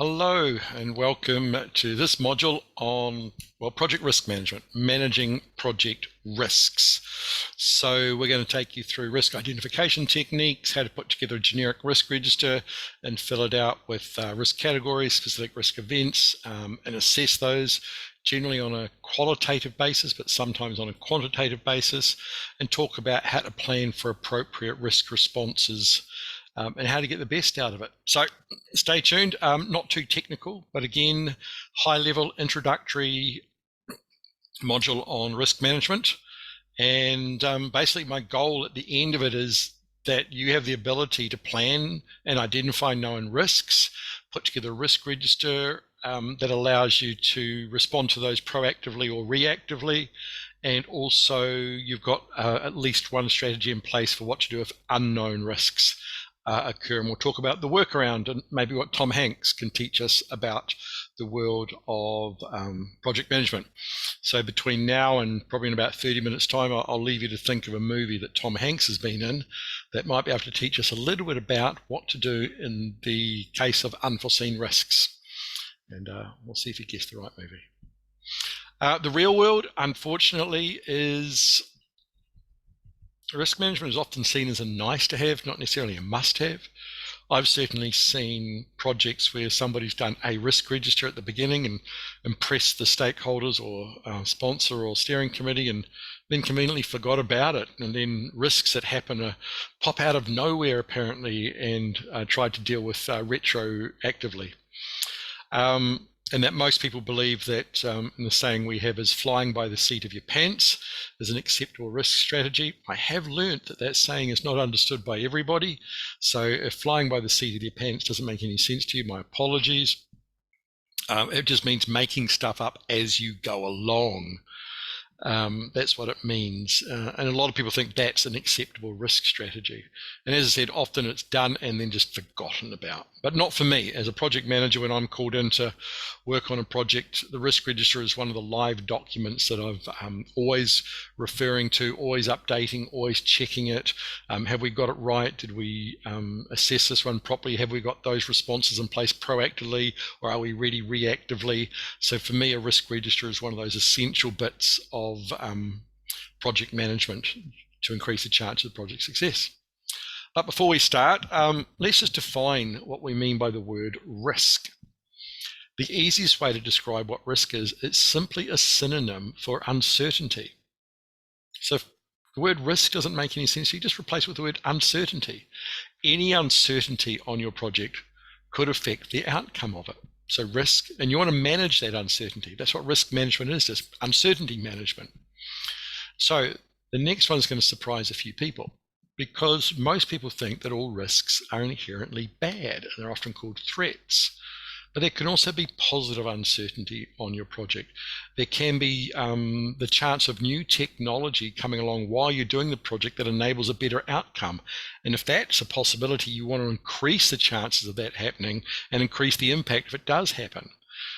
Hello and welcome to this module on, project risk management, managing project risks. So we're going to take you through risk identification techniques, how to put together a generic risk register and fill it out with risk categories, specific risk events, and assess those generally on a qualitative basis, but sometimes on a quantitative basis, and talk about how to plan for appropriate risk responses and how to get the best out of it. So stay tuned, not too technical, but again, high level introductory module on risk management. And basically my goal at the end of it is that you have the ability to plan and identify known risks, put together a risk register that allows you to respond to those proactively or reactively. And also you've got at least one strategy in place for what to do if unknown risks occur, and we'll talk about the workaround and maybe what Tom Hanks can teach us about the world of project management. So between now and probably in about 30 minutes time, I'll leave you to think of a movie that Tom Hanks has been in that might be able to teach us a little bit about what to do in the case of unforeseen risks. And we'll see if you guess the right movie. The real world, unfortunately, is risk management is often seen as a nice to have, not necessarily a must have. I've certainly seen projects where somebody's done a risk register at the beginning and impressed the stakeholders or sponsor or steering committee and then conveniently forgot about it. And then risks that happen pop out of nowhere apparently and tried to deal with retroactively. And that most people believe that the saying we have is flying by the seat of your pants is an acceptable risk strategy. I have learnt that that saying is not understood by everybody. So if flying by the seat of your pants doesn't make any sense to you, my apologies. It just means making stuff up as you go along. That's what it means. And a lot of people think that's an acceptable risk strategy. And as I said, often it's done and then just forgotten about. But not for me. As a project manager, when I'm called in to work on a project, the risk register is one of the live documents that I've always referring to, always updating, always checking it. Have we got it right? Did we assess this one properly? Have we got those responses in place proactively, or are we ready reactively? So for me, a risk register is one of those essential bits of project management to increase the chance of project success. But before we start, let's just define what we mean by the word risk. The easiest way to describe what risk is, it's simply a synonym for uncertainty. So if the word risk doesn't make any sense, you just replace it with the word uncertainty. Any uncertainty on your project could affect the outcome of it. So risk, and you want to manage that uncertainty. That's what risk management is, just uncertainty management. So the next one is going to surprise a few people, because most people think that all risks are inherently bad, and they're often called threats. But there can also be positive uncertainty on your project. There can be the chance of new technology coming along while you're doing the project that enables a better outcome. And if that's a possibility, you want to increase the chances of that happening and increase the impact if it does happen.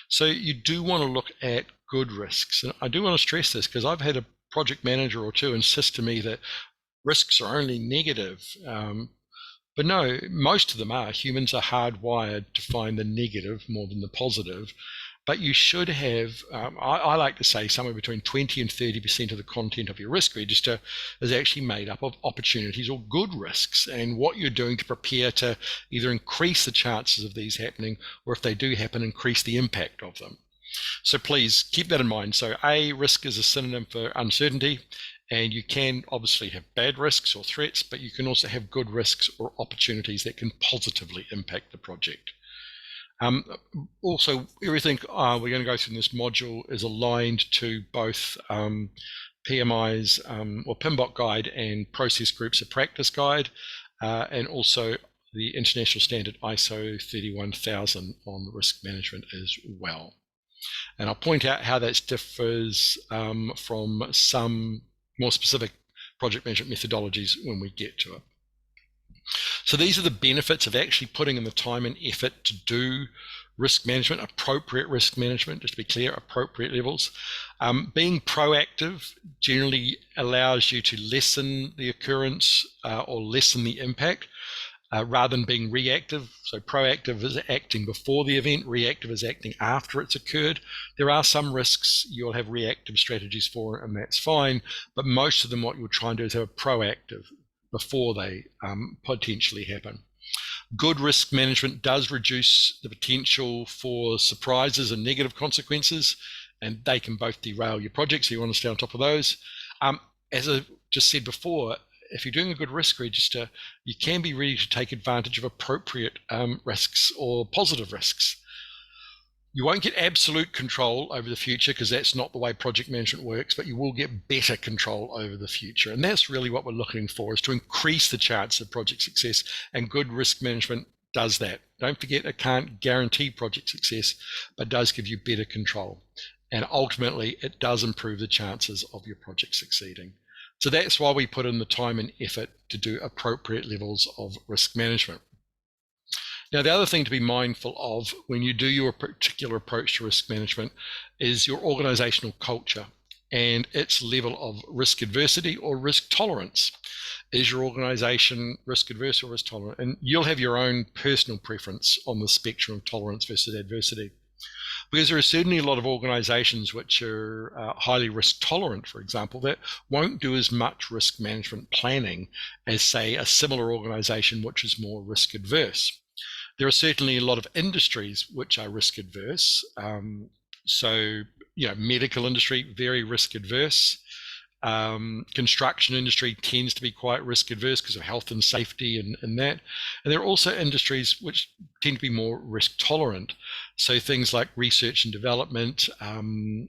So you do want to look at good risks. And I do want to stress this because I've had a project manager or two insist to me that risks are only negative. But no, most of them are. Humans are hardwired to find the negative more than the positive. But you should have, I like to say, somewhere between 20 and 30% of the content of your risk register is actually made up of opportunities or good risks, and what you're doing to prepare to either increase the chances of these happening, or if they do happen, increase the impact of them. So please keep that in mind. So risk is a synonym for uncertainty. And you can obviously have bad risks or threats, but you can also have good risks or opportunities that can positively impact the project. Also, everything we're going to go through in this module is aligned to both PMI's or PMBOK guide and process groups of practice guide, and also the international standard ISO 31000 on risk management as well. And I'll point out how that differs from some more specific project management methodologies when we get to it. So these are the benefits of actually putting in the time and effort to do risk management, appropriate risk management, just to be clear, appropriate levels. Being proactive generally allows you to lessen the occurrence or lessen the impact. rather than being reactive. So proactive is acting before the event, reactive is acting after it's occurred. There are some risks you'll have reactive strategies for, and that's fine, but most of them what you'll try and do is have a proactive before they potentially happen. Good risk management does reduce the potential for surprises and negative consequences, and they can both derail your project, so you want to stay on top of those. As I just said before, if you're doing a good risk register, you can be ready to take advantage of appropriate risks or positive risks. You won't get absolute control over the future because that's not the way project management works, but you will get better control over the future. And that's really what we're looking for, is to increase the chance of project success, and good risk management does that. Don't forget, it can't guarantee project success, but does give you better control. And ultimately, it does improve the chances of your project succeeding. So that's why we put in the time and effort to do appropriate levels of risk management. Now, the other thing to be mindful of when you do your particular approach to risk management is your organizational culture and its level of risk adversity or risk tolerance. Is your organization risk adverse or risk tolerant? And you'll have your own personal preference on the spectrum of tolerance versus adversity. Because there are certainly a lot of organizations which are highly risk tolerant, for example, that won't do as much risk management planning as, say, a similar organization which is more risk adverse. There are certainly a lot of industries which are risk adverse. So, medical industry, very risk adverse. Construction industry tends to be quite risk adverse because of health and safety and that. And there are also industries which tend to be more risk tolerant. So things like research and development,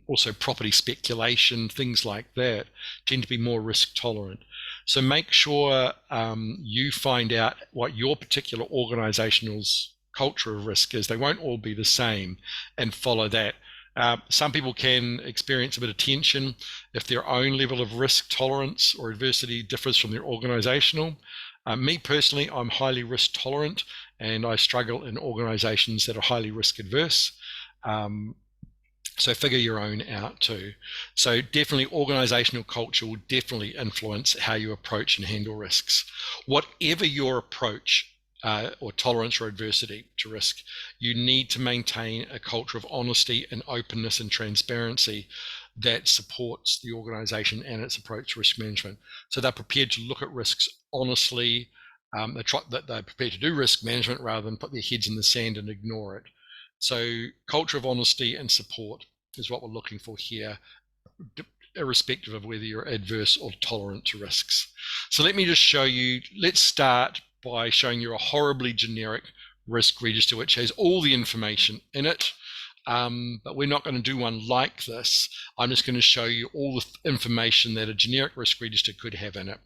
also property speculation, things like that tend to be more risk tolerant. So make sure you find out what your particular organizational's culture of risk is. They won't all be the same, and follow that. Some people can experience a bit of tension if their own level of risk tolerance or adversity differs from their organizational. Me personally, I'm highly risk tolerant, and I struggle in organizations that are highly risk adverse. So figure your own out too. So definitely organizational culture will definitely influence how you approach and handle risks. Whatever your approach or tolerance or adversity to risk, you need to maintain a culture of honesty and openness and transparency that supports the organization and its approach to risk management. So they're prepared to look at risks honestly. They're prepared to do risk management rather than put their heads in the sand and ignore it. So culture of honesty and support is what we're looking for here, irrespective of whether you're adverse or tolerant to risks. So let me just show you. Let's start by showing you a horribly generic risk register which has all the information in it, but we're not going to do one like this. I'm just going to show you all the information that a generic risk register could have in it.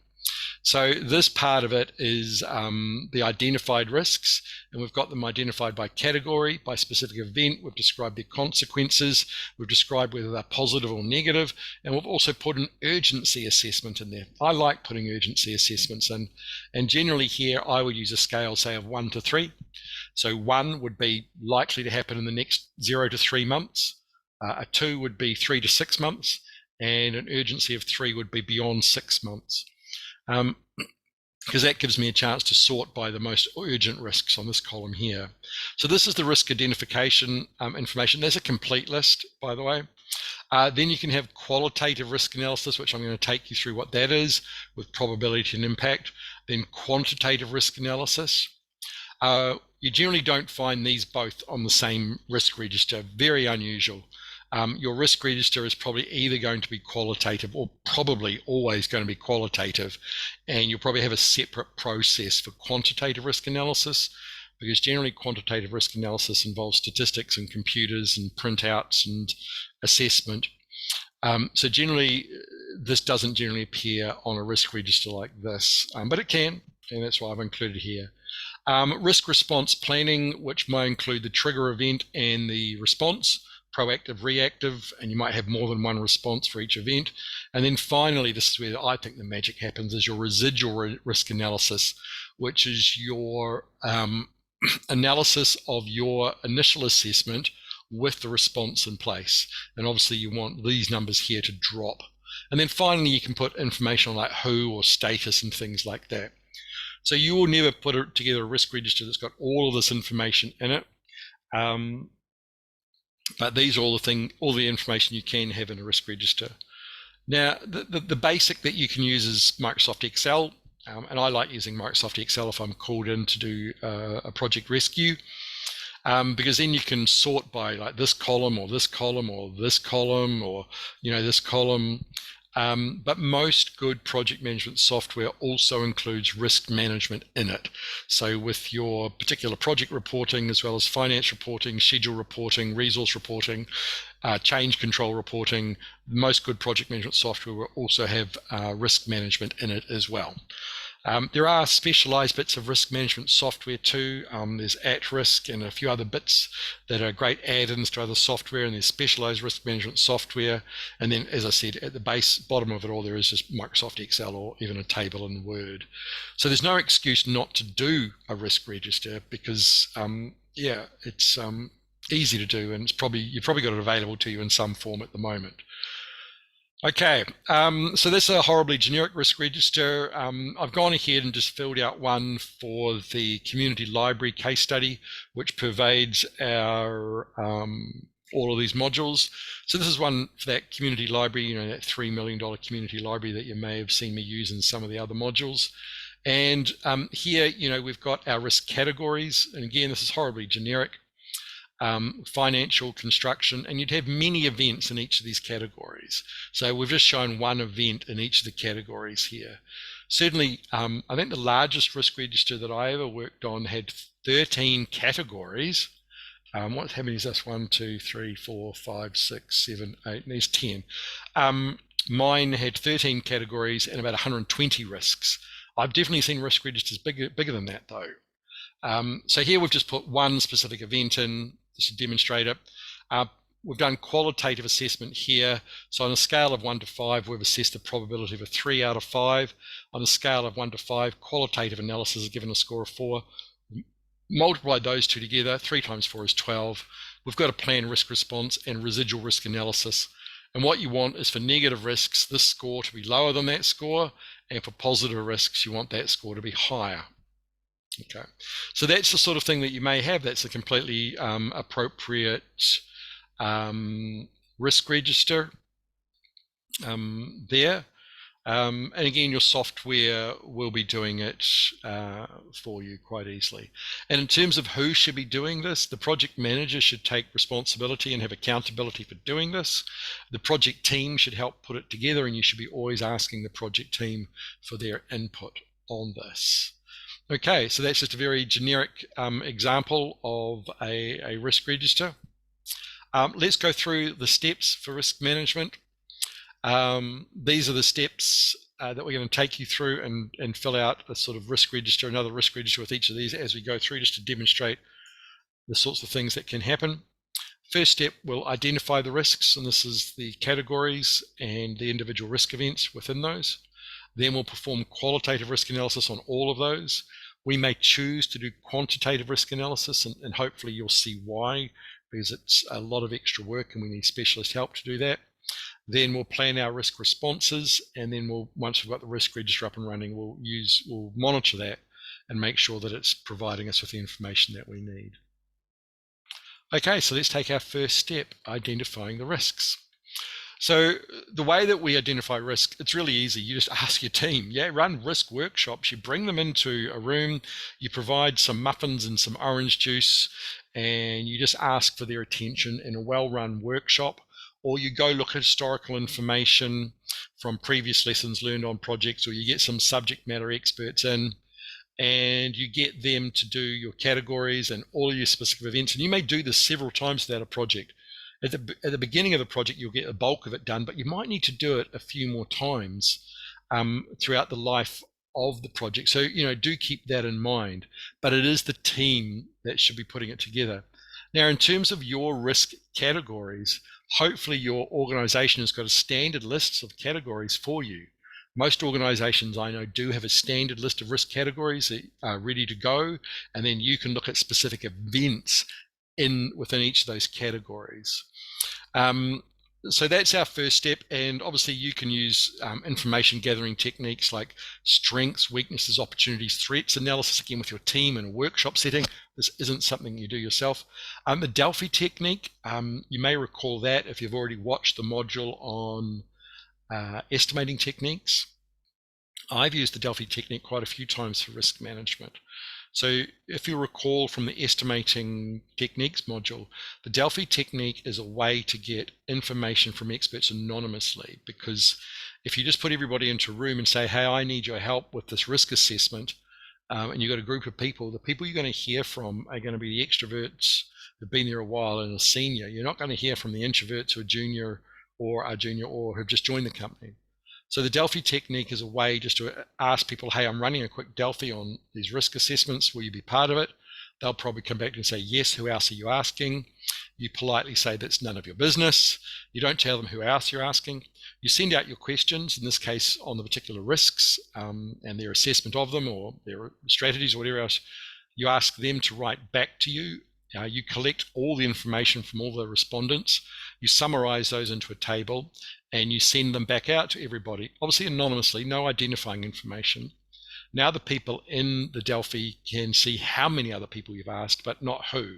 So this part of it is the identified risks, and we've got them identified by category, by specific event. We've described their consequences. We've described whether they're positive or negative, and we've also put an urgency assessment in there. I like putting urgency assessments in, and generally here I would use a scale, say, of 1 to 3. So 1 would be likely to happen in the next 0 to 3 months. A 2 would be 3 to 6 months, and an urgency of 3 would be beyond 6 months. Because that gives me a chance to sort by the most urgent risks on this column here. So this is the risk identification information. There's a complete list, by the way. Then you can have qualitative risk analysis, which I'm going to take you through what that is, with probability and impact. Then quantitative risk analysis. You generally don't find these both on the same risk register. Very unusual. Your risk register is probably either going to be qualitative or probably always going to be qualitative, and you'll probably have a separate process for quantitative risk analysis, because generally quantitative risk analysis involves statistics and computers and printouts and assessment. So generally this doesn't generally appear on a risk register like this, but it can, and that's why I've included here. Risk response planning, which might include the trigger event and the response, proactive, reactive, and you might have more than one response for each event. And then finally, this is where I think the magic happens, is your residual risk analysis, which is your analysis of your initial assessment with the response in place. And obviously you want these numbers here to drop. And then finally, you can put information on like who or status and things like that. So you will never put together a risk register that's got all of this information in it. But these are all the information you can have in a risk register. Now, the basic that you can use is Microsoft Excel, and I like using Microsoft Excel if I'm called in to do a project rescue, because then you can sort by like this column or this column or this column or this column. But most good project management software also includes risk management in it. So with your particular project reporting, as well as finance reporting, schedule reporting, resource reporting, change control reporting, most good project management software will also have risk management in it as well. There are specialized bits of risk management software too. There's at-risk and a few other bits that are great add-ins to other software, and there's specialized risk management software. And then, as I said, at the bottom of it all, there is just Microsoft Excel or even a table in Word. So there's no excuse not to do a risk register because, it's easy to do, and you've probably got it available to you in some form at the moment. Okay, so that's a horribly generic risk register. I've gone ahead and just filled out one for the community library case study, which pervades our all of these modules. So this is one for that community library, that $3 million community library that you may have seen me use in some of the other modules. And here, we've got our risk categories. And again, this is horribly generic. Financial, construction, and you'd have many events in each of these categories. So we've just shown one event in each of the categories here. Certainly, I think the largest risk register that I ever worked on had 13 categories. How many is this? 1, 2, 3, 4, 5, 6, 7, 8, and there's 10. Mine had 13 categories and about 120 risks. I've definitely seen risk registers bigger than that though. So here we've just put one specific event in, just to demonstrate it. We've done qualitative assessment here. So on a scale of 1 to 5, we've assessed the probability of a 3 out of 5. On a scale of 1 to 5, qualitative analysis is given a score of 4. Multiply those two together, 3 times 4 is 12. We've got a planned risk response and residual risk analysis. And what you want is for negative risks, this score to be lower than that score, and for positive risks, you want that score to be higher. Okay, so that's the sort of thing that you may have. That's a completely appropriate risk register there. And again, your software will be doing it for you quite easily. And in terms of who should be doing this, the project manager should take responsibility and have accountability for doing this. The project team should help put it together, and you should be always asking the project team for their input on this. Okay, so that's just a very generic example of a risk register. Let's go through the steps for risk management. These are the steps that we're going to take you through and fill out a sort of risk register, another risk register with each of these as we go through, just to demonstrate the sorts of things that can happen. First step, we'll identify the risks, and this is the categories and the individual risk events within those. Then we'll perform qualitative risk analysis on all of those. We may choose to do quantitative risk analysis, and hopefully you'll see why, because it's a lot of extra work and we need specialist help to do that. Then we'll plan our risk responses, and then once we've got the risk register up and running, we'll monitor that and make sure that it's providing us with the information that we need. Okay, so let's take our first step, identifying the risks. So the way that we identify risk, it's really easy. You just ask your team. Run risk workshops. You bring them into a room, you provide some muffins and some orange juice, and you just ask for their attention in a well-run workshop. Or you go look at historical information from previous lessons learned on projects, or you get some subject matter experts in, and you get them to do your categories and all your specific events. And you may do this several times throughout a project. At the beginning of the project, you'll get a bulk of it done, but you might need to do it a few more times throughout the life of the project. So, do keep that in mind, but it is the team that should be putting it together. Now, in terms of your risk categories, hopefully your organization has got a standard list of categories for you. Most organizations I know do have a standard list of risk categories that are ready to go, and then you can look at specific events within each of those categories. So that's our first step, and obviously you can use information gathering techniques like strengths, weaknesses, opportunities, threats analysis, again with your team in a workshop setting. This isn't something you do yourself. The Delphi technique, you may recall that if you've already watched the module on estimating techniques. I've used the Delphi technique quite a few times for risk management. So if you recall from the estimating techniques module, the Delphi technique is a way to get information from experts anonymously, because if you just put everybody into a room and say, hey, I need your help with this risk assessment, and you've got a group of people, the people you're going to hear from are going to be the extroverts who've been there a while and are senior. You're not going to hear from the introverts who are junior or have just joined the company. So the Delphi technique is a way just to ask people, hey, I'm running a quick Delphi on these risk assessments. Will you be part of it? They'll probably come back and say, yes. Who else are you asking? You politely say that's none of your business. You don't tell them who else you're asking. You send out your questions, in this case on the particular risks and their assessment of them or their strategies or whatever else. You ask them to write back to you. You collect all the information from all the respondents. You summarize those into a table and you send them back out to everybody, obviously anonymously, no identifying information. Now the people in the Delphi can see how many other people you've asked, but not who.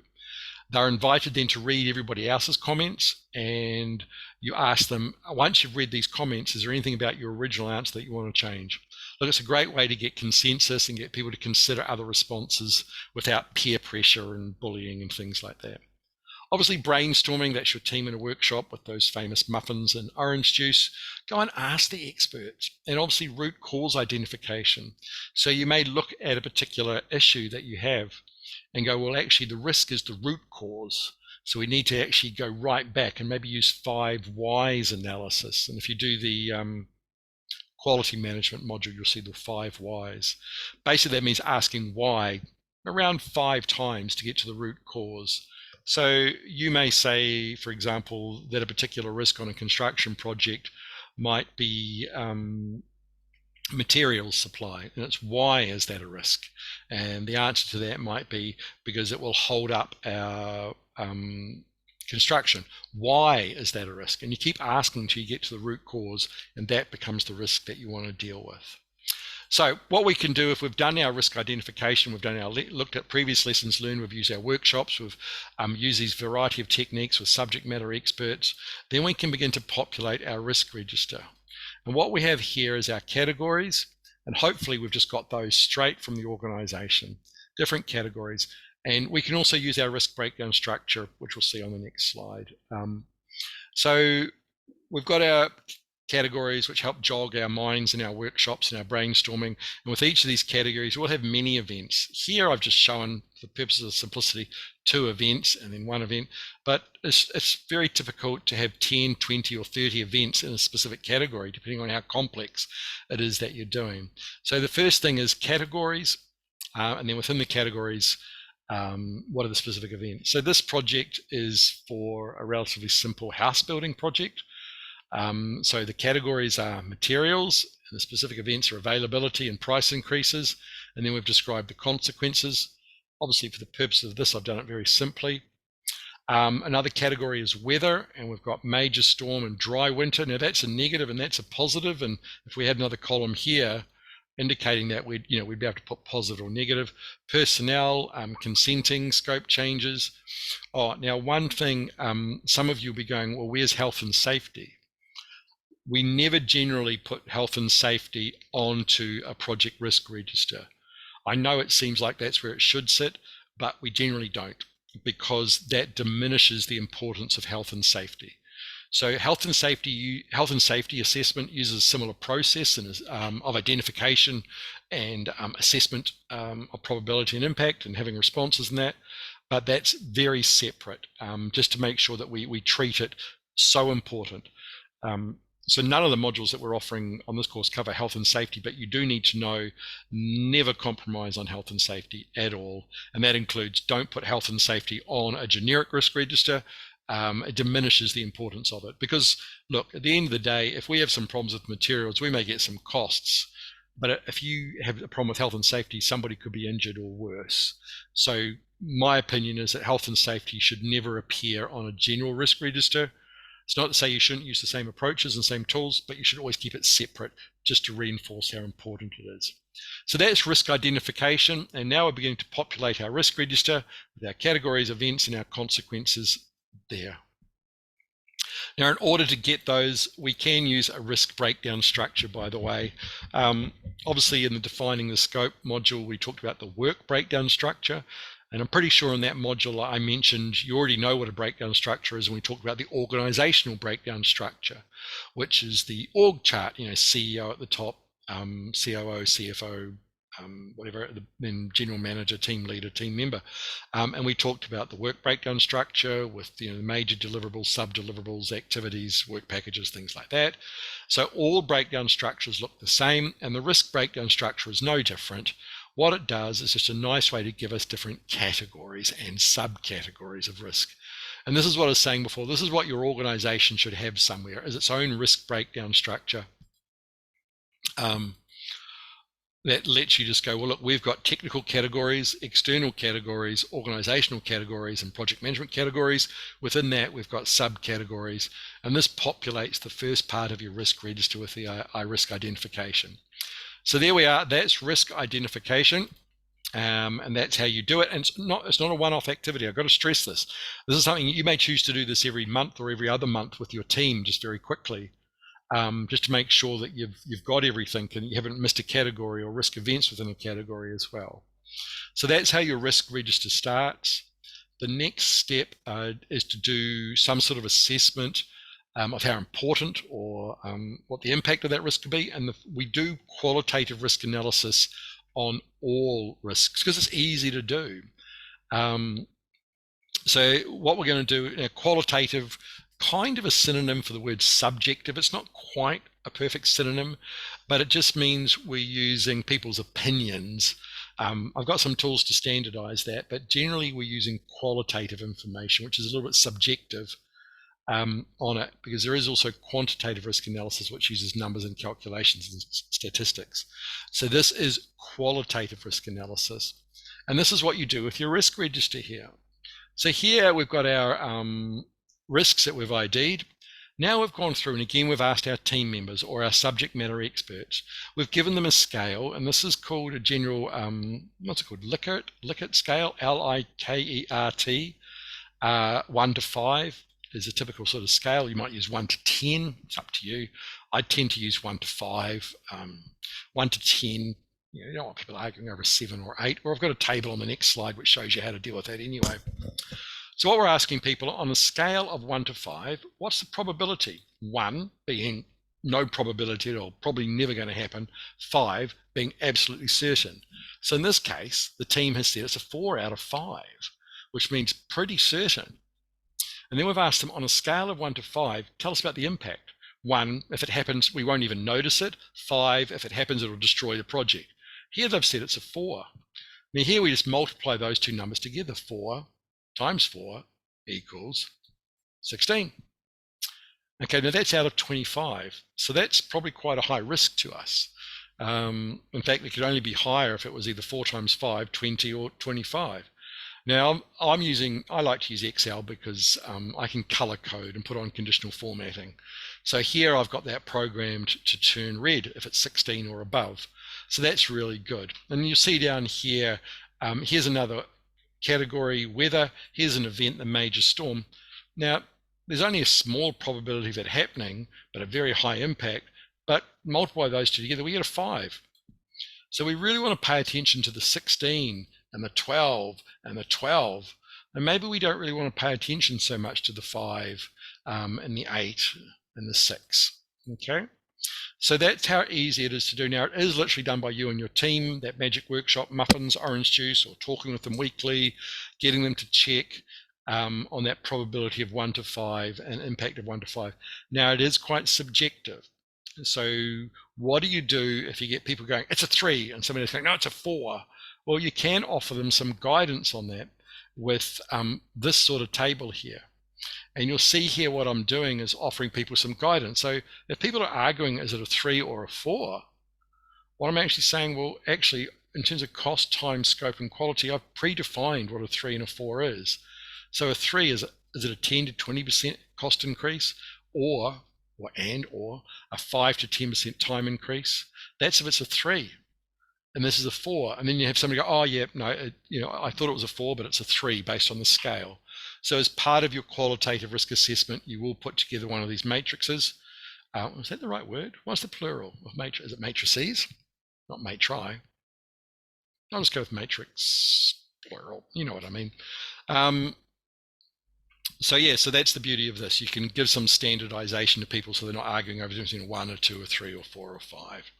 They're invited then to read everybody else's comments, and you ask them, once you've read these comments, is there anything about your original answer that you want to change? Look, it's a great way to get consensus and get people to consider other responses without peer pressure and bullying and things like that. Obviously, brainstorming, that's your team in a workshop with those famous muffins and orange juice. Go and ask the experts. And obviously, root cause identification. So you may look at a particular issue that you have and go, well, actually, the risk is the root cause. So we need to actually go right back and maybe use 5 whys analysis. And if you do the quality management module, you'll see the 5 whys. Basically, that means asking why around 5 times to get to the root cause. So you may say, for example, that a particular risk on a construction project might be materials supply, and it's why is that a risk? And the answer to that might be because it will hold up our construction. Why is that a risk? And you keep asking until you get to the root cause, and that becomes the risk that you want to deal with. So what we can do, if we've done our risk identification, we've done our looked at previous lessons learned, we've used our workshops, we've used these variety of techniques with subject matter experts, then we can begin to populate our risk register. And what we have here is our categories, and hopefully we've just got those straight from the organization, different categories. And we can also use our risk breakdown structure, which we'll see on the next slide. So we've got our categories which help jog our minds in our workshops and our brainstorming. And with each of these categories, we'll have many events. Here I've just shown, for the purposes of simplicity, 2 events and then 1 event. But it's very difficult to have 10, 20 or 30 events in a specific category, depending on how complex it is that you're doing. So the first thing is categories. And then within the categories, what are the specific events? So this project is for a relatively simple house building project. So the categories are materials, and the specific events are availability and price increases, and then we've described the consequences. Obviously, for the purpose of this, I've done it very simply. Another category is weather, and we've got major storm and dry winter. Now that's a negative and that's a positive, and if we had another column here indicating that we'd be able to put positive or negative. Personnel, consenting, scope changes. Now one thing, some of you will be going, well, where's health and safety? We never generally put health and safety onto a project risk register. I know it seems like that's where it should sit, but we generally don't, because that diminishes the importance of health and safety. So health and safety assessment uses a similar process of identification and assessment of probability and impact and having responses in that, but that's very separate, just to make sure that we treat it so important. So none of the modules that we're offering on this course cover health and safety, but you do need to know never compromise on health and safety at all. And that includes don't put health and safety on a generic risk register. It diminishes the importance of it. Because look, at the end of the day, if we have some problems with materials, we may get some costs. But if you have a problem with health and safety, somebody could be injured or worse. So my opinion is that health and safety should never appear on a general risk register. It's not to say you shouldn't use the same approaches and same tools, but you should always keep it separate just to reinforce how important it is. So that's risk identification, and now we're beginning to populate our risk register with our categories, events, and our consequences there. Now, in order to get those, we can use a risk breakdown structure, by the way. Obviously, in the defining the scope module, we talked about the work breakdown structure. And I'm pretty sure in that module I mentioned, you already know what a breakdown structure is, and we talked about the organizational breakdown structure, which is the org chart, CEO at the top, COO, CFO, whatever, then general manager, team leader, team member. And we talked about the work breakdown structure with the major deliverables, sub-deliverables, activities, work packages, things like that. So all breakdown structures look the same, and the risk breakdown structure is no different. What it does is just a nice way to give us different categories and subcategories of risk. And this is what I was saying before. This is what your organization should have somewhere, is its own risk breakdown structure. That lets you just go, well, look, we've got technical categories, external categories, organizational categories, and project management categories. Within that, we've got subcategories, and this populates the first part of your risk register with the risk identification. So there we are. That's risk identification, and that's how you do it. And it's not a one-off activity. I've got to stress this. This is something you may choose to do this every month or every other month with your team, just very quickly. Just to make sure that you've got everything and you haven't missed a category or risk events within a category as well. So that's how your risk register starts. The next step is to do some sort of assessment of how important or what the impact of that risk could be. And we do qualitative risk analysis on all risks because it's easy to do. So what we're going to do, qualitative, kind of a synonym for the word subjective. It's not quite a perfect synonym, but it just means we're using people's opinions. I've got some tools to standardize that, but generally we're using qualitative information, which is a little bit subjective on it, because there is also quantitative risk analysis, which uses numbers and calculations and statistics. So this is qualitative risk analysis. And this is what you do with your risk register here. So here we've got our risks that we've ID'd. Now we've gone through, and again, we've asked our team members or our subject matter experts. We've given them a scale, and this is called a general, what's it called? Likert scale, Likert, 1 to 5 is a typical sort of scale. You might use 1 to 10, it's up to you. I tend to use 1 to 5, 1 to 10. You don't want people arguing over 7 or 8, or I've got a table on the next slide which shows you how to deal with that anyway. So what we're asking people, on a scale of 1 to 5, what's the probability? 1 being no probability at all, probably never going to happen. 5 being absolutely certain. So in this case, the team has said it's a 4 out of 5, which means pretty certain. And then we've asked them, on a scale of 1 to 5, tell us about the impact. 1, if it happens, we won't even notice it. 5, if it happens, it'll destroy the project. Here they've said it's a 4. Now here we just multiply those two numbers together. 4 times 4 equals 16. Okay, now that's out of 25. So that's probably quite a high risk to us. In fact, it could only be higher if it was either 4 times 5, 20 or 25. Now I like to use Excel because I can color code and put on conditional formatting. So here I've got that programmed to turn red if it's 16 or above. So that's really good. And you see down here, here's another category, weather. Here's an event, the major storm. Now, there's only a small probability of it happening, but a very high impact. But multiply those two together, we get a 5. So we really want to pay attention to the 16 and the 12 and the 12. And maybe we don't really want to pay attention so much to the 5 and the 8 and the 6. Okay? So that's how easy it is to do. Now, it is literally done by you and your team, that magic workshop, muffins, orange juice, or talking with them weekly, getting them to check on that probability of 1 to 5 and impact of 1 to 5. Now, it is quite subjective. So what do you do if you get people going, it's a 3, and somebody's going, no, it's a 4? Well, you can offer them some guidance on that with this sort of table here. And you'll see here what I'm doing is offering people some guidance. So if people are arguing, is it a 3 or a 4? What I'm actually saying, well, actually, in terms of cost, time, scope, and quality, I've predefined what a 3 and a 4 is. So a 3 is it a 10 to 20% cost increase? or a 5 to 10% time increase. That's if it's a 3. And this is a 4. And then you have somebody go, oh yeah, no, I thought it was a 4, but it's a 3 based on the scale. So as part of your qualitative risk assessment, you will put together one of these matrices. Is that the right word? What's the plural of matrix? Is it matrices? Not matri. I'll just go with matrix, plural. You know what I mean. So that's the beauty of this. You can give some standardization to people so they're not arguing over between 1 or 2 or 3 or 4 or 5.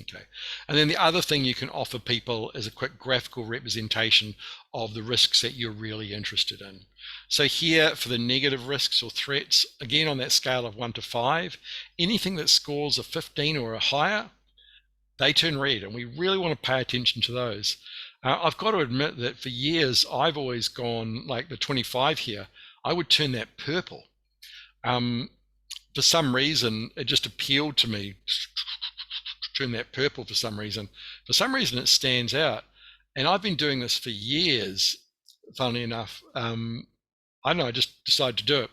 Okay. And then the other thing you can offer people is a quick graphical representation of the risks that you're really interested in. So here for the negative risks or threats, again on that scale of 1 to 5, anything that scores a 15 or a higher, they turn red, and we really want to pay attention to those. I've got to admit that for years I've always gone like the 25 here, I would turn that purple. For some reason, it just appealed to me. Turn that purple for some reason. For some reason, it stands out. And I've been doing this for years, funnily enough. I don't know, I just decided to do it.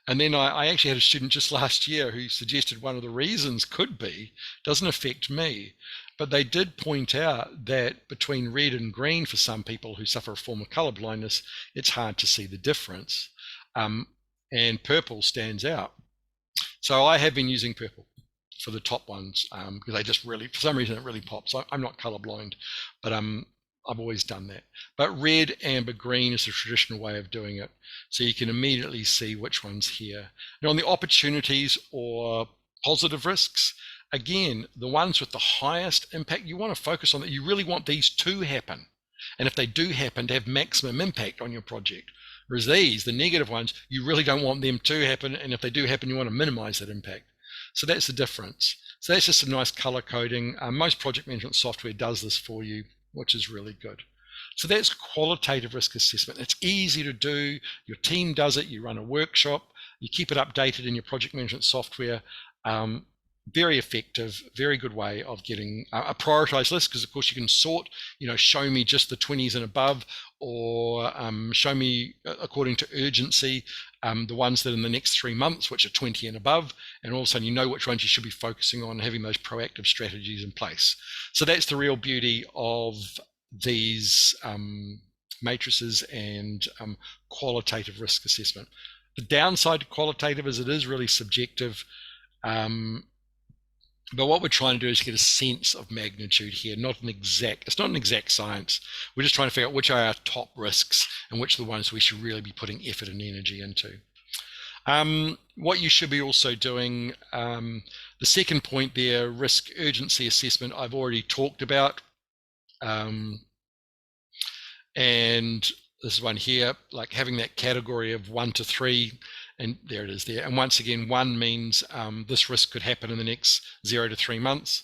And then I actually had a student just last year who suggested one of the reasons could be, doesn't affect me, but they did point out that between red and green for some people who suffer a form of color blindness, it's hard to see the difference. And purple stands out. So I have been using purple for the top ones because they just really, for some reason, it really pops. I'm not colorblind, but I've always done that. But red, amber, green is the traditional way of doing it. So you can immediately see which one's here. Now on the opportunities or positive risks, again, the ones with the highest impact, you want to focus on that. You really want these to happen. And if they do happen, to have maximum impact on your project. Whereas these, the negative ones, you really don't want them to happen. And if they do happen, you want to minimize that impact. So that's the difference. So that's just some nice color coding. Most project management software does this for you, which is really good. So that's qualitative risk assessment. It's easy to do. Your team does it. You run a workshop. You keep it updated in your project management software. Very effective, very good way of getting a prioritized list, because of course you can sort, show me just the 20s and above, or show me according to urgency the ones that in the next 3 months, which are 20 and above, and all of a sudden you know which ones you should be focusing on, having those proactive strategies in place. So that's the real beauty of these matrices and qualitative risk assessment. The downside to qualitative is it is really subjective. But what we're trying to do is get a sense of magnitude here, it's not an exact science. We're just trying to figure out which are our top risks and which are the ones we should really be putting effort and energy into. What you should be also doing, the second point there, risk urgency assessment, I've already talked about. And this one here, like having that category of 1 to 3, and there it is there. And once again, 1 means this risk could happen in the next 0 to 3 months.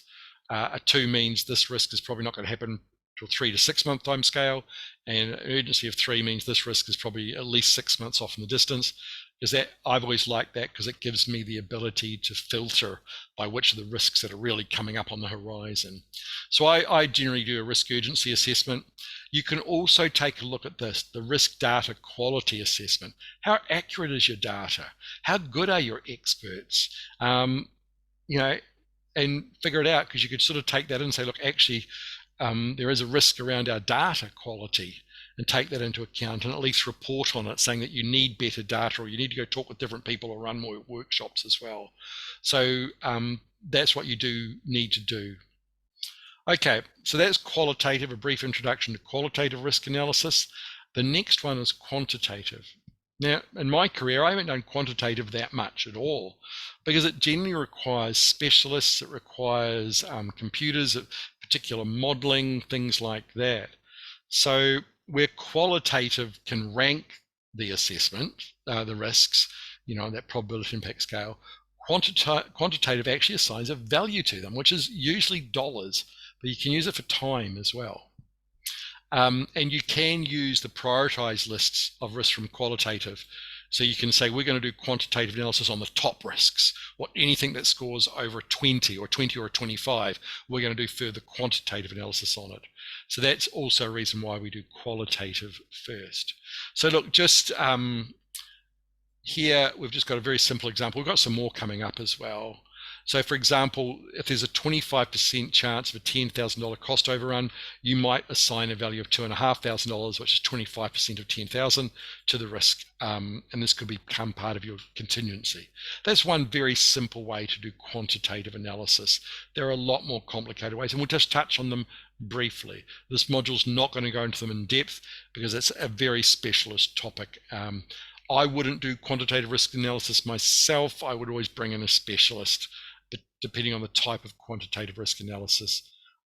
A 2 means this risk is probably not going to happen to a 3 to 6 month time scale. And an urgency of 3 means this risk is probably at least 6 months off in the distance. I've always liked that because it gives me the ability to filter by which of the risks that are really coming up on the horizon. So I generally do a risk urgency assessment. You can also take a look at this, the risk data quality assessment. How accurate is your data? How good are your experts? And figure it out, because you could sort of take that and say, look, actually, there is a risk around our data quality, and take that into account and at least report on it, saying that you need better data, or you need to go talk with different people or run more workshops as well. So that's what you do need to do. Okay, so that's qualitative, a brief introduction to qualitative risk analysis. The next one is quantitative. Now, in my career, I haven't done quantitative that much at all, because it generally requires specialists, it requires computers, particular modeling, things like that. So where qualitative can rank the assessment, the risks, that probability impact scale, quantitative actually assigns a value to them, which is usually dollars, but you can use it for time as well. And you can use the prioritized lists of risks from qualitative. So you can say, we're going to do quantitative analysis on the top risks, or anything that scores over 20 or 25, we're going to do further quantitative analysis on it. So that's also a reason why we do qualitative first. So look, just here we've just got a very simple example. We've got some more coming up as well. So for example, if there's a 25% chance of a $10,000 cost overrun, you might assign a value of $2,500, which is 25% of 10,000 to the risk. And this could become part of your contingency. That's one very simple way to do quantitative analysis. There are a lot more complicated ways, and we'll just touch on them briefly. This module's not going to go into them in depth because it's a very specialist topic. I wouldn't do quantitative risk analysis myself. I would always bring in a specialist, but depending on the type of quantitative risk analysis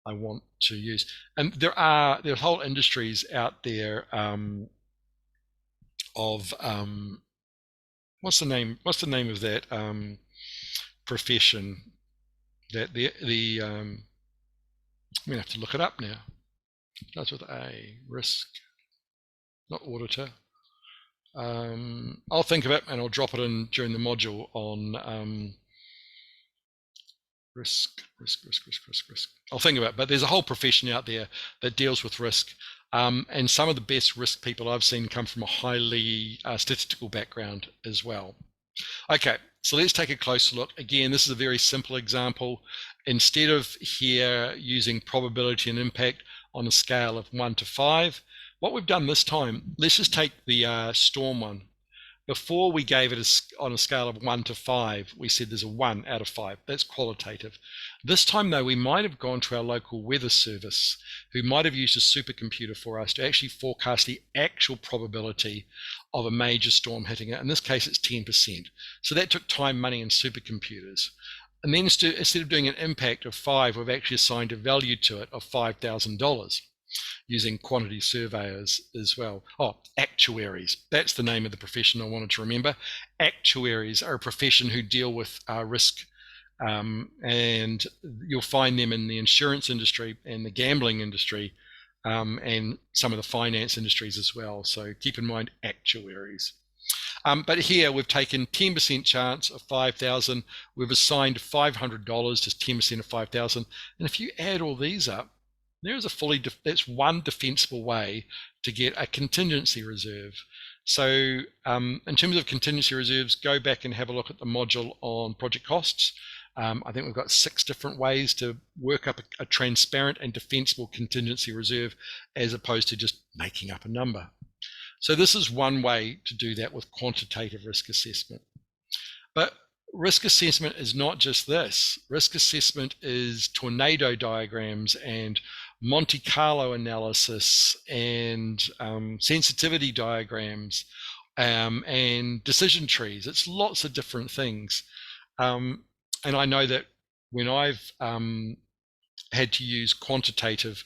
I want to use. And there's whole industries out there of what's the name of that profession that I'm gonna have to look it up now. That's with a risk, not auditor. I'll think of it and I'll drop it in during the module on risk. I'll think of it, but there's a whole profession out there that deals with risk. And some of the best risk people I've seen come from a highly statistical background as well. Okay, so let's take a closer look. Again, this is a very simple example. Instead of here using probability and impact on a scale of 1 to 5, what we've done this time, let's just take the storm one. Before we gave it on a scale of 1 to 5, we said there's a 1 out of 5. That's qualitative. This time, though, we might have gone to our local weather service, who might have used a supercomputer for us to actually forecast the actual probability of a major storm hitting it. In this case, it's 10%. So that took time, money, and supercomputers. And then instead of doing an impact of 5, we've actually assigned a value to it of $5,000. Using quantity surveyors as well. Oh, actuaries. That's the name of the profession I wanted to remember. Actuaries are a profession who deal with risk, and you'll find them in the insurance industry and the gambling industry, and some of the finance industries as well. So keep in mind actuaries. But here we've taken 10% chance of 5,000. We've assigned $500, just 10% of 5,000. And if you add all these up, there's that's one defensible way to get a contingency reserve. So in terms of contingency reserves, go back and have a look at the module on project costs. I think we've got 6 different ways to work up a transparent and defensible contingency reserve as opposed to just making up a number. So this is one way to do that with quantitative risk assessment. But risk assessment is not just this. Risk assessment is tornado diagrams and Monte Carlo analysis and sensitivity diagrams and decision trees. It's lots of different things. And I know that when I've had to use quantitative,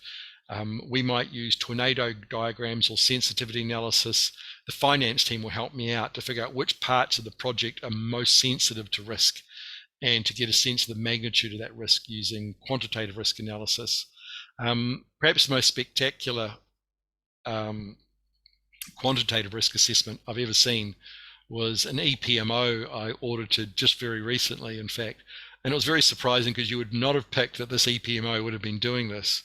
we might use tornado diagrams or sensitivity analysis. The finance team will help me out to figure out which parts of the project are most sensitive to risk and to get a sense of the magnitude of that risk using quantitative risk analysis. Perhaps the most spectacular quantitative risk assessment I've ever seen was an EPMO I audited just very recently, in fact. And it was very surprising because you would not have picked that this EPMO would have been doing this.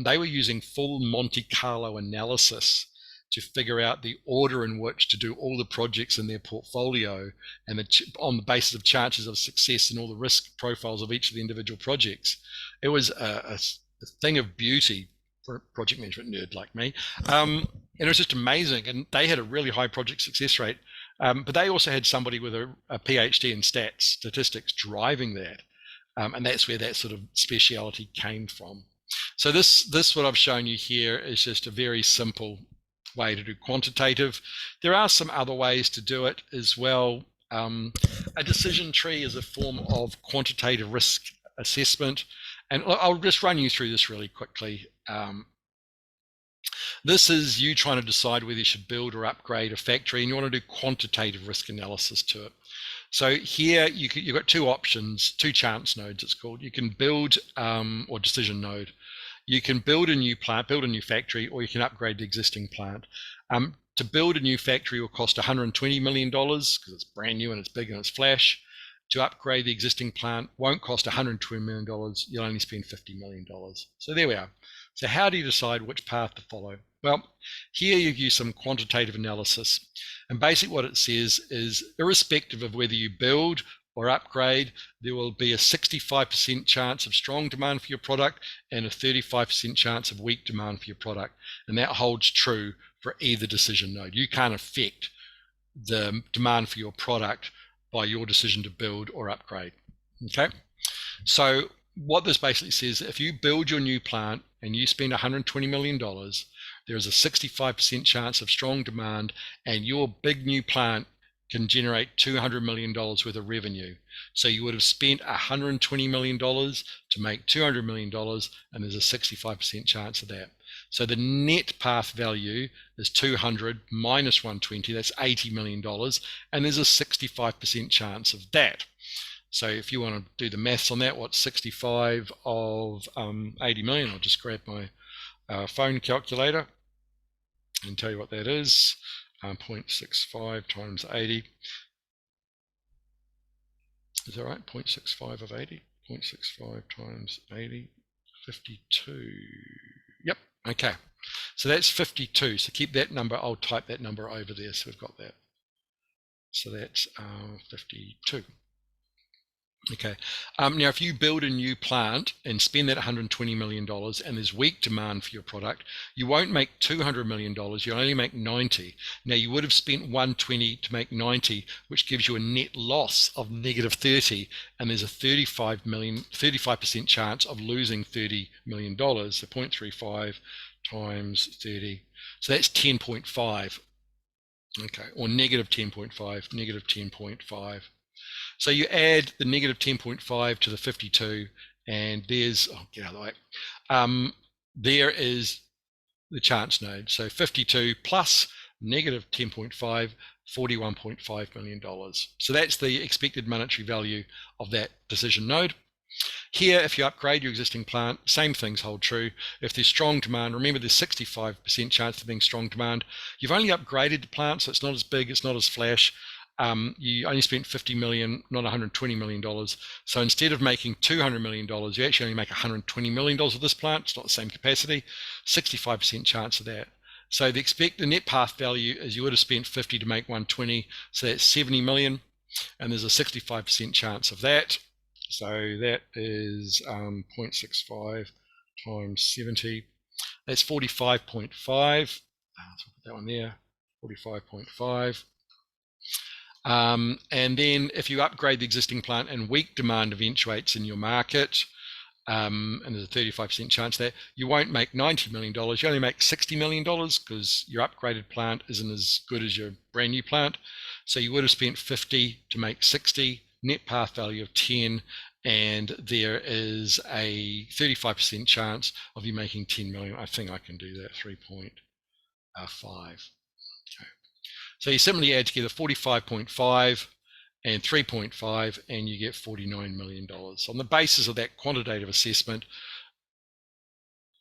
They were using full Monte Carlo analysis to figure out the order in which to do all the projects in their portfolio and on the basis of chances of success and all the risk profiles of each of the individual projects. It was a thing of beauty for a project management nerd like me. And it was just amazing. And they had a really high project success rate. But they also had somebody with a PhD in statistics driving that. And that's where that sort of speciality came from. So this what I've shown you here is just a very simple way to do quantitative. There are some other ways to do it as well. A decision tree is a form of quantitative risk assessment. And I'll just run you through this really quickly. This is you trying to decide whether you should build or upgrade a factory, and you want to do quantitative risk analysis to it. So here you've got 2 options, 2 chance nodes it's called. You can build, or decision node. You can build a new plant, build a new factory, or you can upgrade the existing plant. To build a new factory will cost $120 million because it's brand new and it's big and it's flash. To upgrade the existing plant won't cost $120 million. You'll only spend $50 million. So there we are. So how do you decide which path to follow? Well, here you use some quantitative analysis. And basically what it says is, irrespective of whether you build or upgrade, there will be a 65% chance of strong demand for your product and a 35% chance of weak demand for your product. And that holds true for either decision node. You can't affect the demand for your product by your decision to build or upgrade. Okay, so what this basically says, if you build your new plant and you spend $120 million, there is a 65% chance of strong demand, and your big new plant can generate $200 million worth of revenue. So you would have spent $120 million to make $200 million, and there's a 65% chance of that. So the net path value is 200 minus 120, that's $80 million, and there's a 65% chance of that. So if you want to do the maths on that, what's 65 of 80 million? I'll just grab my phone calculator and tell you what that is. 0.65 times 80. Is that right? 0.65 of 80? 0.65 times 80, 52. Yep, okay. So that's 52. So keep that number. I'll type that number over there so we've got that. So that's 52. Okay. Now, if you build a new plant and spend that $120 million and there's weak demand for your product, you won't make $200 million. You'll only make 90. Now, you would have spent 120 to make 90, which gives you a net loss of negative 30. And there's a 35% chance of losing $30 million. So 0.35 times 30. So that's 10.5. Okay. Or negative 10.5, negative 10.5. So you add the negative 10.5 to the 52, and there's, oh, get out of the way. There is the chance node. So 52 plus negative 10.5, $41.5 million. So that's the expected monetary value of that decision node. Here, if you upgrade your existing plant, same things hold true. If there's strong demand, remember there's 65% chance of being strong demand. You've only upgraded the plant, so it's not as big, it's not as flash. You only spent $50 million, not $120 million. So instead of making $200 million, you actually only make $120 million with this plant. It's not the same capacity, 65% chance of that. So the net path value is you would have spent 50 to make 120, so that's 70 million, and there's a 65% chance of that. So that is 0.65 times 70. That's 45.5. Let's put that one there, 45.5. And then if you upgrade the existing plant and weak demand eventuates in your market, and there's a 35% chance that you won't make $90 million, you only make $60 million because your upgraded plant isn't as good as your brand new plant. So you would have spent 50 to make 60, net path value of 10, and there is a 35% chance of you making 10 million. I think I can do that, 3.5. Okay. So you simply add together 45.5 and 3.5, and you get $49 million. On the basis of that quantitative assessment,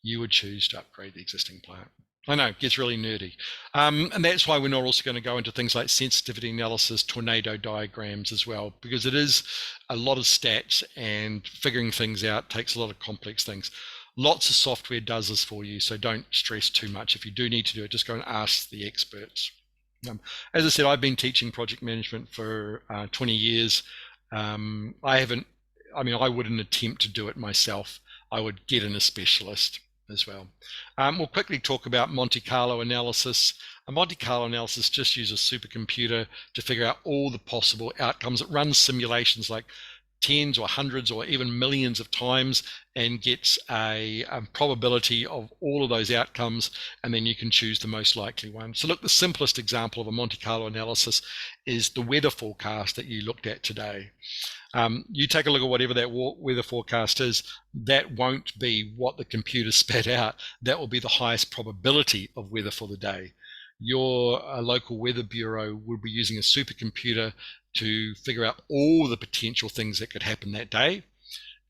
you would choose to upgrade the existing plant. I know, it gets really nerdy. And that's why we're not also going to go into things like sensitivity analysis, tornado diagrams as well, because it is a lot of stats, and figuring things out takes a lot of complex things. Lots of software does this for you, so don't stress too much. If you do need to do it, just go and ask the experts. As I said, I've been teaching project management for 20 years. I wouldn't attempt to do it myself. I would get in a specialist as well. We'll quickly talk about Monte Carlo analysis. A Monte Carlo analysis just uses a supercomputer to figure out all the possible outcomes. It runs simulations like tens or hundreds or even millions of times and gets a probability of all of those outcomes, and then you can choose the most likely one. So look, the simplest example of a Monte Carlo analysis is the weather forecast that you looked at today. You take a look at whatever that weather forecast is, that won't be what the computer spat out. That will be the highest probability of weather for the day. Your local weather bureau will be using a supercomputer to figure out all the potential things that could happen that day.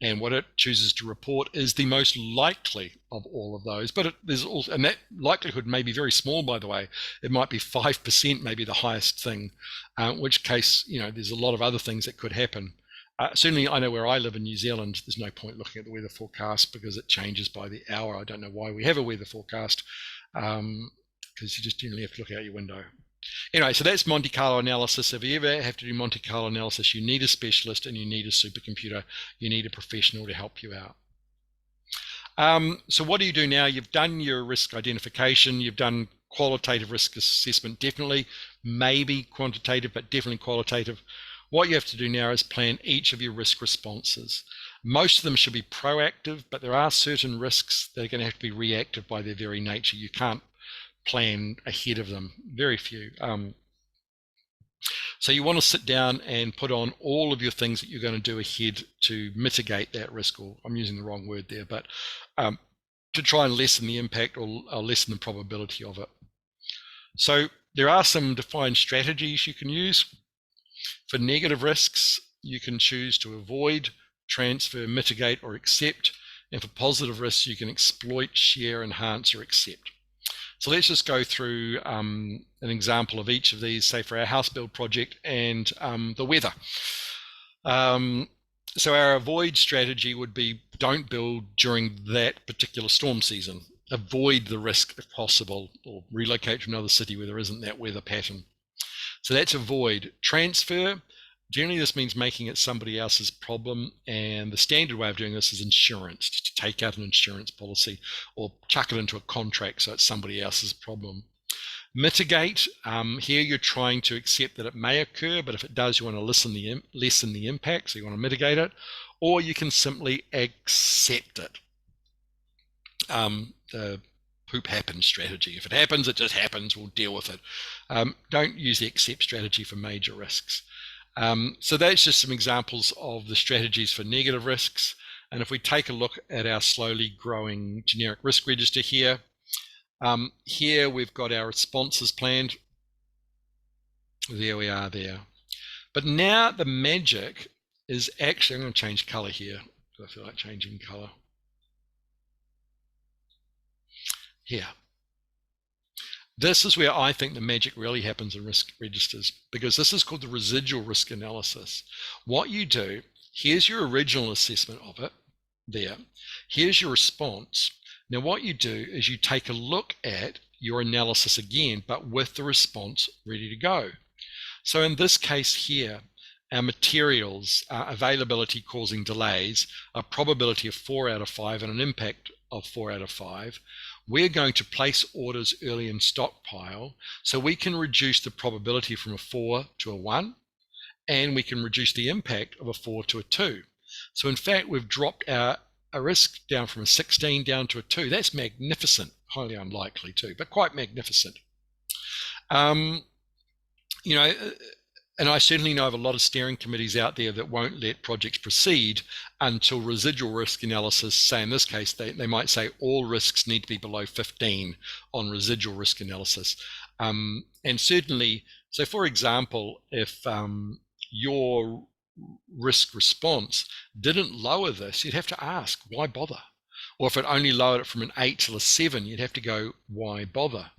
And what it chooses to report is the most likely of all of those. But there's also, and that likelihood may be very small, by the way. It might be 5%, maybe the highest thing, in which case, there's a lot of other things that could happen. Certainly, I know where I live in New Zealand, there's no point looking at the weather forecast because it changes by the hour. I don't know why we have a weather forecast. because you just generally have to look out your window. Anyway, so that's Monte Carlo analysis. If you ever have to do Monte Carlo analysis, you need a specialist and you need a supercomputer. You need a professional to help you out. So what do you do now? You've done your risk identification. You've done qualitative risk assessment, definitely, maybe quantitative, but definitely qualitative. What you have to do now is plan each of your risk responses. Most of them should be proactive, but there are certain risks that are going to have to be reactive by their very nature. You can't plan ahead of them, very few. So you want to sit down and put on all of your things that you're going to do ahead to mitigate that risk, or I'm using the wrong word there, but to try and lessen the impact or lessen the probability of it. So there are some defined strategies you can use. For negative risks, you can choose to avoid, transfer, mitigate, or accept. And for positive risks, you can exploit, share, enhance, or accept. So let's just go through an example of each of these, say for our house build project and the weather. So our avoid strategy would be don't build during that particular storm season. Avoid the risk if possible, or relocate to another city where there isn't that weather pattern. So that's avoid. Transfer, generally this means making it somebody else's problem, and the standard way of doing this is insurance, to take out an insurance policy or chuck it into a contract so it's somebody else's problem. Mitigate, here you're trying to accept that it may occur, but if it does, you want to lessen the impact, so you want to mitigate it, or you can simply accept it. The poop happens strategy. If it happens, it just happens, we'll deal with it. Don't use the accept strategy for major risks. So that's just some examples of the strategies for negative risks. And if we take a look at our slowly growing generic risk register here, here we've got our responses planned. There we are there. But now the magic is actually, I'm going to change color here. I feel like changing color. Here. This is where I think the magic really happens in risk registers, because this is called the residual risk analysis. What you do, here's your original assessment of it, there. Here's your response. Now what you do is you take a look at your analysis again, but with the response ready to go. So in this case here, our materials availability causing delays, a probability of 4 out of 5 and an impact of 4 out of 5. We're going to place orders early in stockpile so we can reduce the probability from a 4 to a 1, and we can reduce the impact of a 4 to a 2. So in fact, we've dropped our risk down from a 16 down to a 2. That's magnificent. Highly unlikely too, but quite magnificent. You know, and I certainly know of a lot of steering committees out there that won't let projects proceed until residual risk analysis, say in this case, they might say all risks need to be below 15 on residual risk analysis. And certainly, so for example, if your risk response didn't lower this, you'd have to ask, why bother? Or if it only lowered it from an 8 to a 7, you'd have to go, why bother?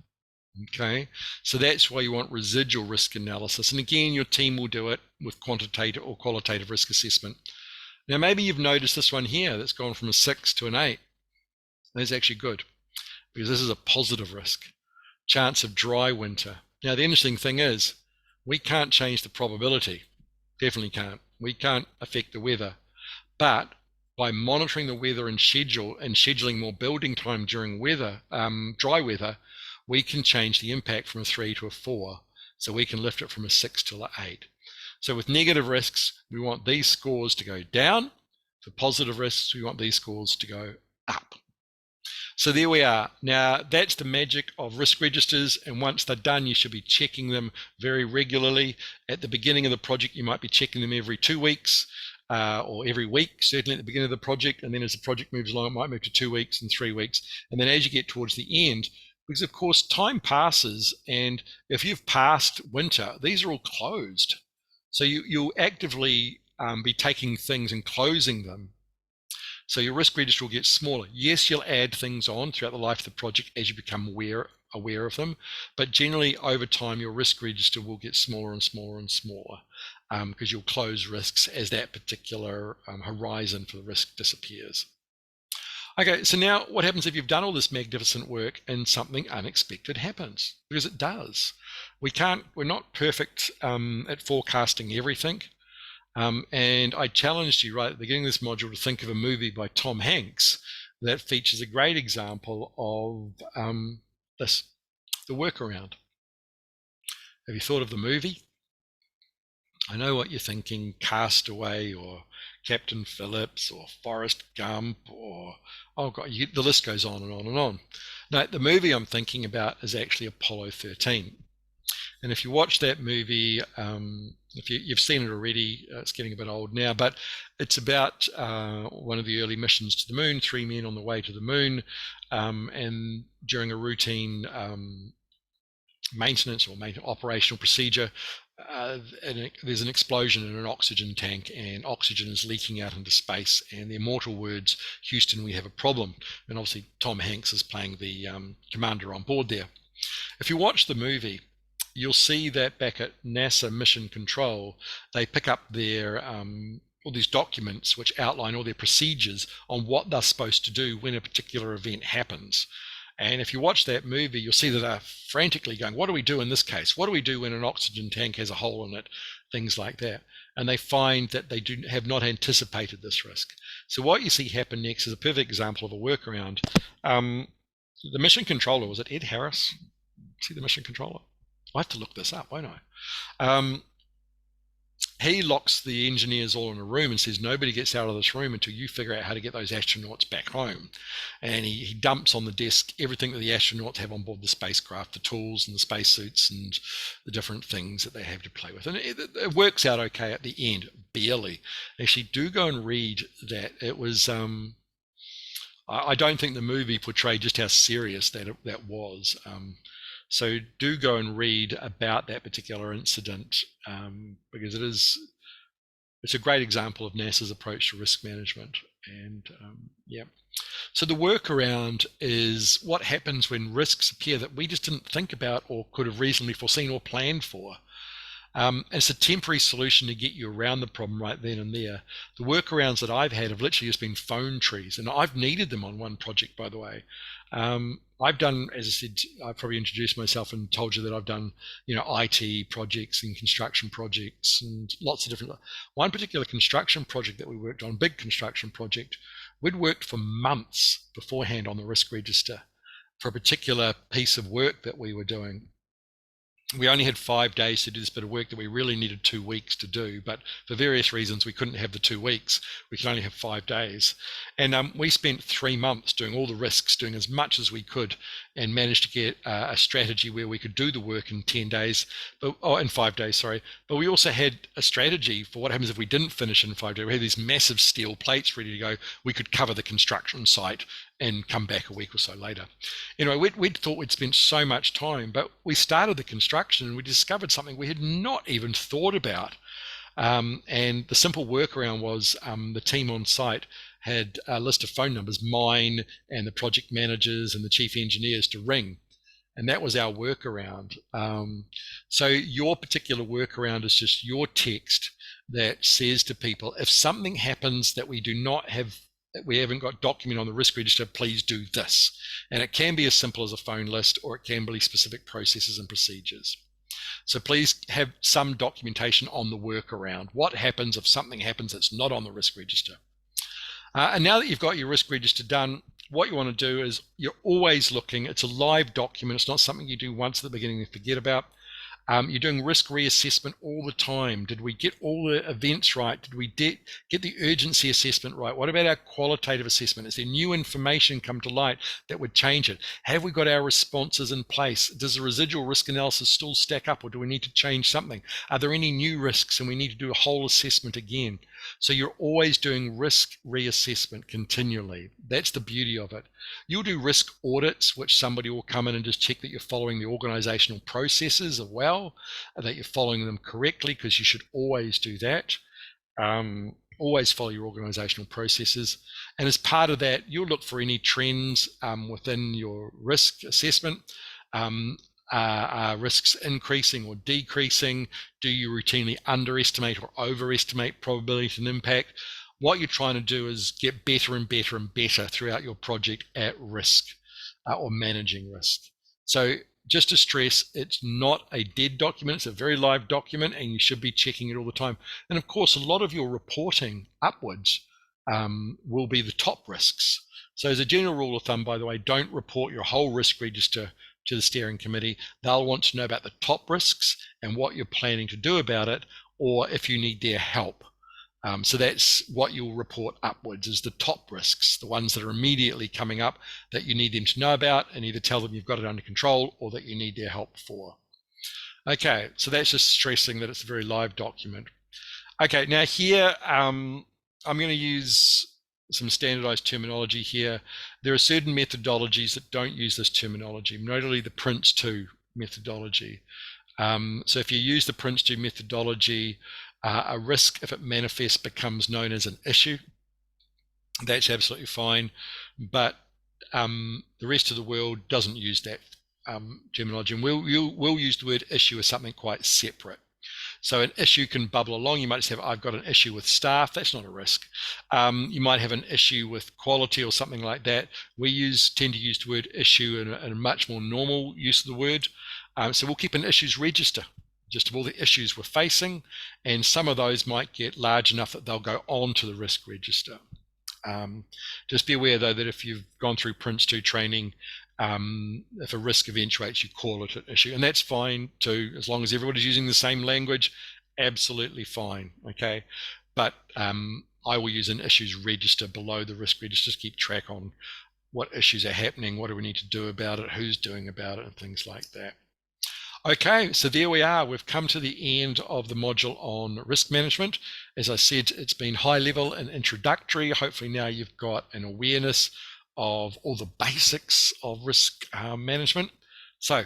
Okay, so that's why you want residual risk analysis. And again, your team will do it with quantitative or qualitative risk assessment. Now, maybe you've noticed this one here that's gone from a 6 to an 8. That's actually good, because this is a positive risk. Chance of dry winter. Now, the interesting thing is, we can't change the probability. Definitely can't. We can't affect the weather. But by monitoring the weather and scheduling more building time during weather, dry weather, we can change the impact from a 3 to a 4. So we can lift it from a 6 to an 8. So with negative risks, we want these scores to go down. For positive risks, we want these scores to go up. So there we are. Now, that's the magic of risk registers. And once they're done, you should be checking them very regularly. At the beginning of the project, you might be checking them every 2 weeks. Or every week, certainly at the beginning of the project. And then as the project moves along, it might move to 2 weeks and 3 weeks. And then as you get towards the end, because of course time passes, and if you've passed winter, these are all closed. So you'll actively be taking things and closing them. So your risk register will get smaller. Yes, you'll add things on throughout the life of the project as you become aware of them, but generally over time your risk register will get smaller and smaller and smaller, because you'll close risks as that particular horizon for the risk disappears. Okay, so now what happens if you've done all this magnificent work and something unexpected happens? Because it does. We're not perfect at forecasting everything. And I challenged you right at the beginning of this module to think of a movie by Tom Hanks that features a great example of this, the workaround. Have you thought of the movie? I know what you're thinking, Castaway or Captain Phillips or Forrest Gump or, oh God, the list goes on and on and on. No, the movie I'm thinking about is actually Apollo 13. And if you watch that movie, if you've seen it already, it's getting a bit old now, but it's about one of the early missions to the moon, 3 men on the way to the moon, and during a routine maintenance or operational procedure, there's an explosion in an oxygen tank and oxygen is leaking out into space, and the immortal words, "Houston, we have a problem." And obviously Tom Hanks is playing the commander on board there. If you watch the movie, you'll see that back at NASA Mission Control, they pick up their all these documents which outline all their procedures on what they're supposed to do when a particular event happens. And if you watch that movie, you'll see that they're frantically going, what do we do in this case? What do we do when an oxygen tank has a hole in it? Things like that. And they find that they have not anticipated this risk. So what you see happen next is a perfect example of a workaround. The mission controller, was it Ed Harris? See the mission controller? I have to look this up, won't I? He locks the engineers all in a room and says nobody gets out of this room until you figure out how to get those astronauts back home. And he dumps on the desk everything that the astronauts have on board the spacecraft, the tools and the spacesuits and the different things that they have to play with. And it works out okay at the end, barely. Actually, do go and read that. It was I don't think the movie portrayed just how serious that was. So do go and read about that particular incident, because it's a great example of NASA's approach to risk management. And yeah, so the workaround is what happens when risks appear that we just didn't think about or could have reasonably foreseen or planned for. It's a temporary solution to get you around the problem right then and there. The workarounds that I've had have literally just been phone trees, and I've needed them on one project, by the way. I've done, as I said, I probably introduced myself and told you that I've done, IT projects and construction projects and lots of different. One particular construction project that we worked on, big construction project, we'd worked for months beforehand on the risk register for a particular piece of work that we were doing. We only had 5 days to do this bit of work that we really needed 2 weeks to do, but for various reasons we couldn't have the 2 weeks. We could only have 5 days, and we spent 3 months doing all the risks, doing as much as we could, and managed to get a strategy where we could do the work in 10 days, in 5 days, sorry. But we also had a strategy for what happens if we didn't finish in 5 days. We had these massive steel plates ready to go. We could cover the construction site and come back a week or so later. We'd thought we'd spent so much time, but we started the construction and we discovered something we had not even thought about. And the simple workaround was the team on site had a list of phone numbers, mine and the project managers and the chief engineers, to ring. And that was our workaround. So your particular workaround is just your text that says to people, if something happens that we haven't got document on the risk register, please do this. And it can be as simple as a phone list, or it can be specific processes and procedures. So please have some documentation on the workaround. What happens if something happens that's not on the risk register? And now that you've got your risk register done, what you want to do is you're always looking. It's a live document. It's not something you do once at the beginning and forget about. You're doing risk reassessment all the time. Did we get all the events right? Did we get the urgency assessment right? What about our qualitative assessment? Is there new information come to light that would change it? Have we got our responses in place? Does the residual risk analysis still stack up, or do we need to change something? Are there any new risks and we need to do a whole assessment again? So you're always doing risk reassessment continually. That's the beauty of it. You'll do risk audits, which somebody will come in and just check that you're following the organizational processes well, that you're following them correctly, because you should always do that. Always follow your organizational processes. And as part of that, you'll look for any trends within your risk assessment. Are risks increasing or decreasing? Do you routinely underestimate or overestimate probability and impact? what you're trying to do is get better and better and better throughout your project at risk or managing risk. So just to stress, it's not a dead document, it's a very live document, and you should be checking it all the time. And of course, a lot of your reporting upwards will be the top risks. So as a general rule of thumb, by the way, don't report your whole risk register to the steering committee. They'll want to know about the top risks and what you're planning to do about it, or if you need their help. So that's what you'll report upwards, is the top risks, the ones that are immediately coming up that you need them to know about, and either tell them you've got it under control or that you need their help for. Okay, so that's just stressing that it's a very live document. Okay, now here I'm going to use some standardized terminology here. There are certain methodologies that don't use this terminology, notably the Prince2 methodology. So if you use the Prince2 methodology, a risk, if it manifests, becomes known as an issue. That's absolutely fine, but the rest of the world doesn't use that terminology, and we'll use the word issue as something quite separate. So an issue can bubble along. You might just have, I've got an issue with staff. That's not a risk. You might have an issue with quality or something like that. We tend to use the word issue in a much more normal use of the word. So we'll keep an issues register just of all the issues we're facing, and some of those might get large enough that they'll go on to the risk register. Just be aware though that if you've gone through Prince2 training, if a risk eventuates, you call it an issue, and that's fine too, as long as everybody's using the same language. Absolutely fine. Okay, but I will use an issues register below the risk register to keep track on what issues are happening, what do we need to do about it, who's doing about it, and things like that. Okay, so there we are. We've come to the end of the module on risk management. As I said, it's been high level and introductory. Hopefully now you've got an awareness of all the basics of risk management. So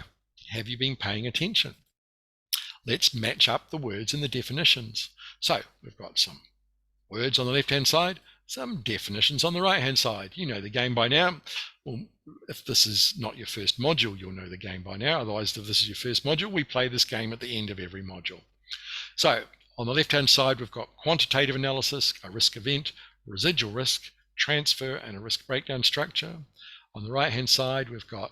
have you been paying attention? Let's match up the words and the definitions. So we've got some words on the left-hand side, some definitions on the right-hand side. You know the game by now. Well, if this is not your first module, you'll know the game by now. Otherwise, if this is your first module, we play this game at the end of every module. So on the left-hand side, we've got quantitative analysis, a risk event, residual risk, transfer, and a risk breakdown structure. On the right-hand side, we've got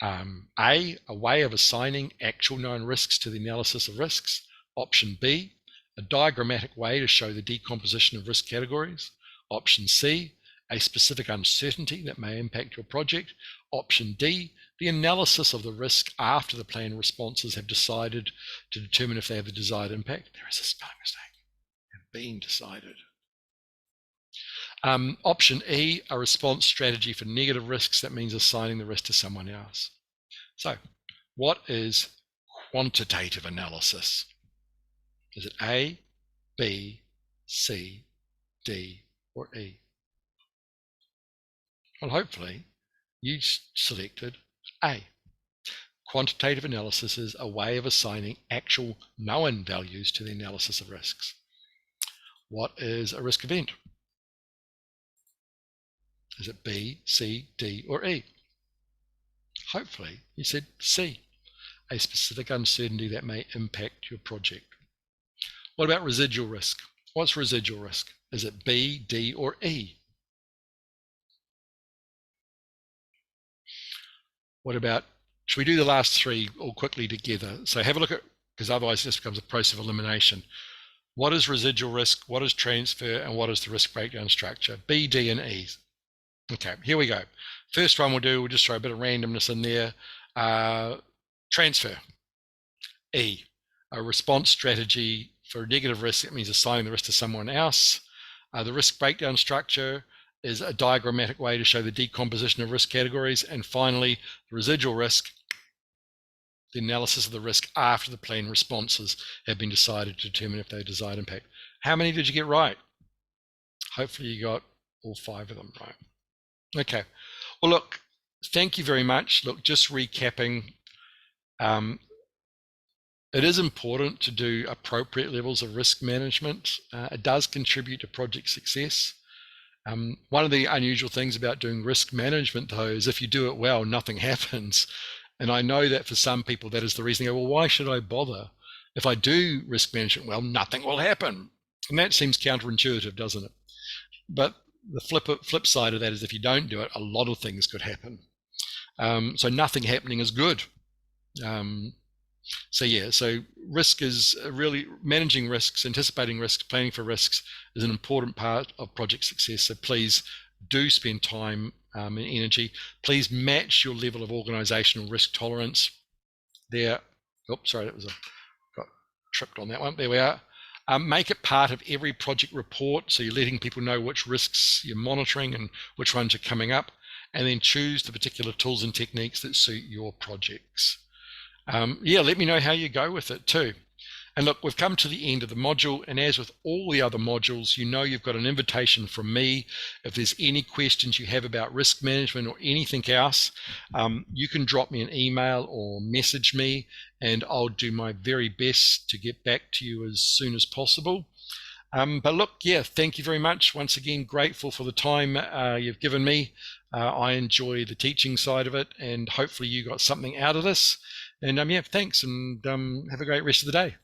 A, a way of assigning actual known risks to the analysis of risks. Option B, a diagrammatic way to show the decomposition of risk categories. Option C, a specific uncertainty that may impact your project. Option D, the analysis of the risk after the plan responses have decided to determine if they have the desired impact. There is a spelling mistake. Have been decided. Option E, a response strategy for negative risks. That means assigning the risk to someone else. So what is quantitative analysis? Is it A, B, C, D, or E? Well, hopefully you selected A. Quantitative analysis is a way of assigning actual known values to the analysis of risks. What is a risk event? Is it B, C, D, or E? Hopefully you said C, a specific uncertainty that may impact your project. What about residual risk? What's residual risk? Is it B, D, or E? What about, should we do the last three all quickly together? So have a look at, because otherwise this becomes a process of elimination. What is residual risk? What is transfer? And what is the risk breakdown structure? B, D, and E. Okay, here we go. First one we'll just throw a bit of randomness in there. Transfer. E, a response strategy for a negative risk. It means assigning the risk to someone else. The risk breakdown structure is a diagrammatic way to show the decomposition of risk categories. And finally, the residual risk, the analysis of the risk after the plan responses have been decided to determine if they have desired impact. How many did you get right? Hopefully you got all 5 of them right. Okay, well look, thank you very much. Look, just recapping, it is important to do appropriate levels of risk management. It does contribute to project success. One of the unusual things about doing risk management though is if you do it well, nothing happens. And I know that for some people that is the reason they go, well, why should I bother? If I do risk management well, nothing will happen. And that seems counterintuitive, doesn't it? But the flip side of that is if you don't do it, a lot of things could happen. So nothing happening is good. So risk is really managing risks, anticipating risks, planning for risks is an important part of project success. So please do spend time and energy. Please match your level of organizational risk tolerance there. Oops, sorry, got tripped on that one. There we are. Make it part of every project report, so you're letting people know which risks you're monitoring and which ones are coming up, and then choose the particular tools and techniques that suit your projects. Let me know how you go with it too. And look, we've come to the end of the module, and as with all the other modules, you know you've got an invitation from me. If there's any questions you have about risk management or anything else, you can drop me an email or message me, and I'll do my very best to get back to you as soon as possible. But look, thank you very much. Once again, grateful for the time you've given me. I enjoy the teaching side of it, and hopefully you got something out of this. And thanks, and have a great rest of the day.